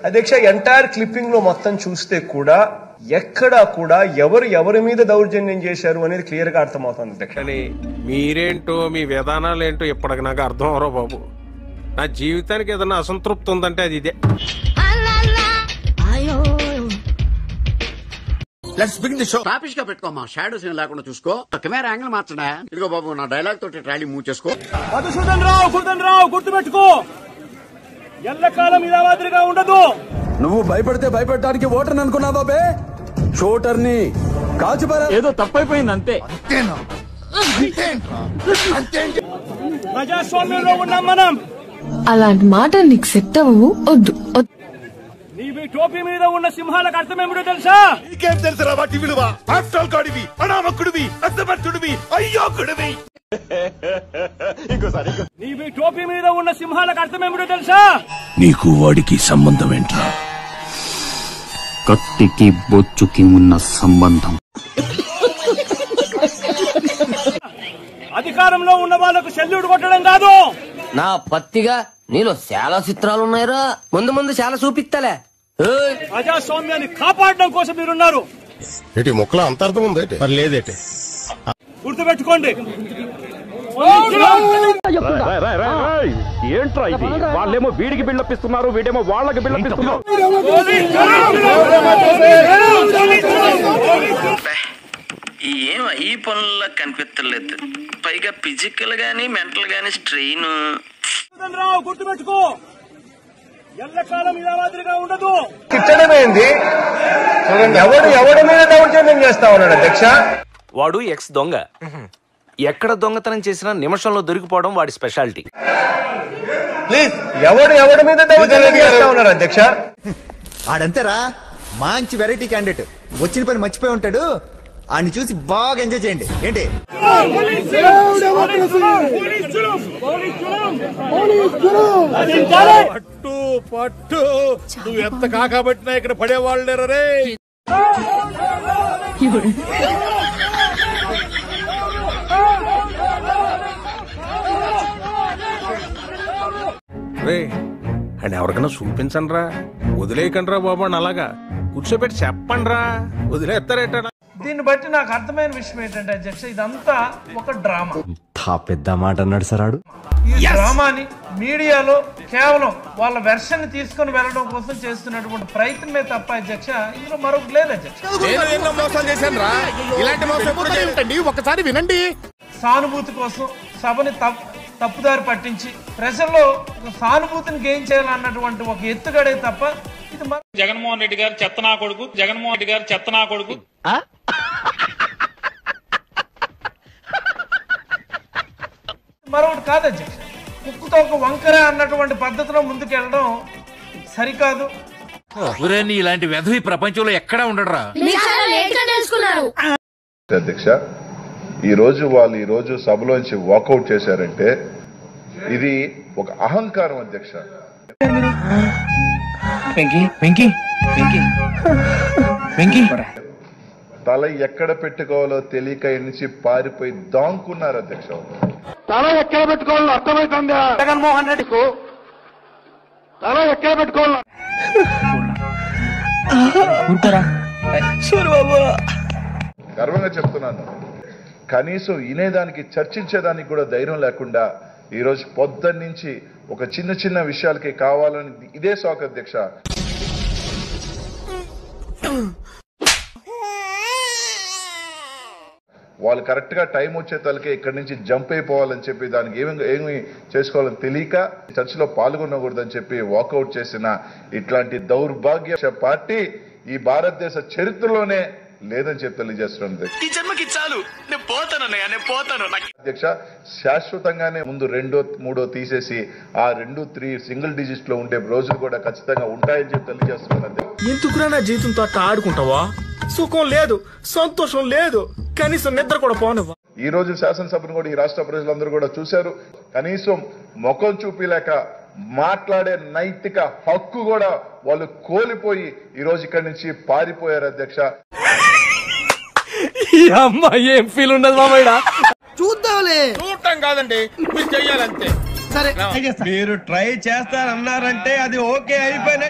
అధ్యక్ష entire clipping లో మొత్తం చూస్తే కూడా ఎక్కడా కూడా ఎవరి మీద దౌర్జన్యం చేశారు అనేది క్లియర్ గా అర్థమవుతుంది అధ్యక్ష. మీరేంటో మీ విధానాలు ఏంటో ఇప్పటికి నాకు అర్థం అవరో బాబు. నా జీవితానికి ఏదైనా అసంతృప్తి ఉందంటే అది ఇదే. Let's begin the show. టాపిష్ గా పెట్టుకోమా, షాడోస్ ఏం లేకుండా చూసుకో. కెమెరా యాంగిల్ మార్చడా. ఇదిగో బాబు నా డైలాగ్ తోటి ట్రాలీ మూవ్ చేసుకో. మధుసూదన్ రావు గుర్తుపెట్టుకో, ఎల్లకాలం ఇలా మాదిరిగా ఉండదు. నువ్వు భయపడితే భయపడటానికి ఓటర్ అనుకున్నావా బే? షోటర్ని కాల్చిపారా. ఏదో తప్పైపోయింది అంతే. ప్రజాస్వామ్యంలో ఉన్నాం మనం. అలాంటి మాట నీకు సెట్ అవ్వవు. వద్దు. నీ టోపీ మీద ఉన్న సింహాలకు అర్థమేమిటో తెలుసా? నీకేం తెలుసురా వాటి విలువ? ఆఫ్టర్ గాడివి, అనామకుడివి, అసమర్థుడివి, అయ్యోకుడివి. నీ టోపీ మీద ఉన్న సింహాలకు అర్థమేమిటో తెలుసా? నీకు వాడికి సంబంధం ఏంట్రా? కత్తికి బొచ్చుకి ఉన్న సంబంధం. అధికారంలో ఉన్న వాళ్ళకు సెల్యూట్ కొట్టడం కాదు. నా పత్తిగా నీలో చాలా చిత్రాలున్నాయిరా. ముందు చాలా చూపిస్తలే. ప్రజాస్వామ్యాన్ని కాపాడడం కోసం మీరున్నారు. ఏంటి మొక్కల అంతర్థం ఉంది లేదేటి? గుర్తుపెట్టుకోండి. ఏంట్రా ఇది? వాళ్ళేమో వీడికి బిల్డప్పిస్తున్నారు, వీడేమో వాళ్ళకి బిల్డప్పిస్తున్నారు. ఈ పనుల్లో కనిపించలేదు. పైగా ఫిజికల్ గానీ మెంటల్ గానీ స్ట్రెయిన్. గుర్తుపెట్టుకో, ఎల్లకాలం ఇలా మాదిరిగా ఉండదు. తిట్టడమేంది? ఎవడి మీద దౌర్జన్యం చేస్తా ఉన్నాడు అధ్యక్ష? వాడు ఎక్స్ దొంగ. ఎక్కడ దొంగతనం చేసినా నిమిషంలో దొరికిపోవడం వాడి స్పెషాలిటీ. ఎవడి మీద దౌర్జన్యం చేస్తా ఉన్నారు అధ్యక్ష? ఆడంతేరా, మంచి వెరైటీ క్యాండిడేట్. వచ్చిన పని మర్చిపోయి ఉంటాడు. ఆడిని చూసి బాగా ఎంజాయ్ చేయండి. ఏంటి పట్టు నువ్వు ఎంత కాకబట్టినా ఇక్కడ పడేవాళ్ళు లేరు రే. అండ్ ఎవరికైనా చూపించండి రా, వదిలేయకండి రా బాబు అని అలాగా కూర్చోబెట్టి చెప్పండి రా, వదిలేస్తారేట. దీన్ని బట్టి నాకు అర్థమైన విషయం ఏంటంటే అధ్యక్ష, ఇదంతా ఒక డ్రామా. పెద్ద మాట అన్నాడు సరాడు. ఈ డ్రామాని మీడియాలో కేవలం వాళ్ళ వెర్షన్ తీసుకుని వెళ్ళడం కోసం చేస్తున్నటువంటి ప్రయత్నమే తప్ప అధ్యక్ష ఇందులో మరొకటి లేదు అధ్యక్ష. మోసం చేశాను రా, ఇలాంటి మోసం ఒకసారి వినండి. సానుభూతి కోసం సభని తప్పుదారి పట్టించి ప్రజల్లో సానుభూతిని గెయిన్ చేయాలన్నటువంటి ఒక ఎత్తుగడే తప్ప ఇది జగన్మోహన్ రెడ్డి గారు చెత్తనా కొడుకు. మరొకటి కాదు అధ్యక్ష. కుక్కుతో ఒక వంకర అన్నటువంటి పద్ధతిలో ముందుకెళ్ళడం సరికాదు. ఇలాంటి వెధవి ప్రపంచంలో ఎక్కడా ఉండడరా. అధ్యక్ష ఈ రోజు సభలోంచి వాకౌట్ చేశారంటే ఇది ఒక అహంకారం అధ్యక్ష. తల ఎక్కడ పెట్టుకోవాలో తెలియక నుంచి పారిపోయి దాంకున్నారు అధ్యక్ష. తల ఎక్కడ పెట్టుకోవాలో అర్థమైందా జగన్మోహన్ రెడ్డికు? తల ఎక్కడ పెట్టుకోవాలో గర్వంగా చెప్తున్నాను. కనీసం వినేదానికి చర్చించేదానికి కూడా ధైర్యం లేకుండా ఈరోజు పొద్దున్న నుంచి ఒక చిన్న విషయాలకి కావాలని ఇదే సాకు అధ్యక్ష. వాళ్ళు కరెక్ట్ గా టైం వచ్చే తలకే ఇక్కడి నుంచి జంప్ అయిపోవాలని చెప్పి దానికి ఏమి చేసుకోవాలని తెలియక చర్చలో పాల్గొనకూడదని చెప్పి వాకౌట్ చేసిన ఇట్లాంటి దౌర్భాగ్య పార్టీ ఈ భారతదేశ చరిత్రలోనే లేదని చెప్పి తెలియజేస్తుంది. అధ్యక్ష శాశ్వతంగానే ముందు 2, 3 తీసేసి ఆ 2, 3 సింగిల్ డిజిట్ లో ఉండే రోజులు కూడా ఖచ్చితంగా ఉంటాయని చెప్పి తెలియజేస్తున్నాను. ఎందుకురా నా జీవితంతో అట్లా ఆడుకుంటావా? సుఖం లేదు, సంతోషం లేదు, కనీసం నిద్ర కూడా పోనివ్వ. ఈ రోజు శాసనసభను కూడా ఈ రాష్ట్ర ప్రజలందరూ కూడా చూశారు. కనీసం ముఖం చూపిలేక మాట్లాడే నైతిక హక్కు కూడా వాళ్ళు కోల్పోయి ఈ రోజు ఇక్కడి నుంచి పారిపోయారు అధ్యక్ష. ఏం ఫీల్ ఉండదు మామయ్య. చూద్దాంలే. చూడటం కాదండి, మీరు చెయ్యాలంతే. సరే మీరు ట్రై చేస్తారన్నారంటే అది ఓకే అయిపోయిన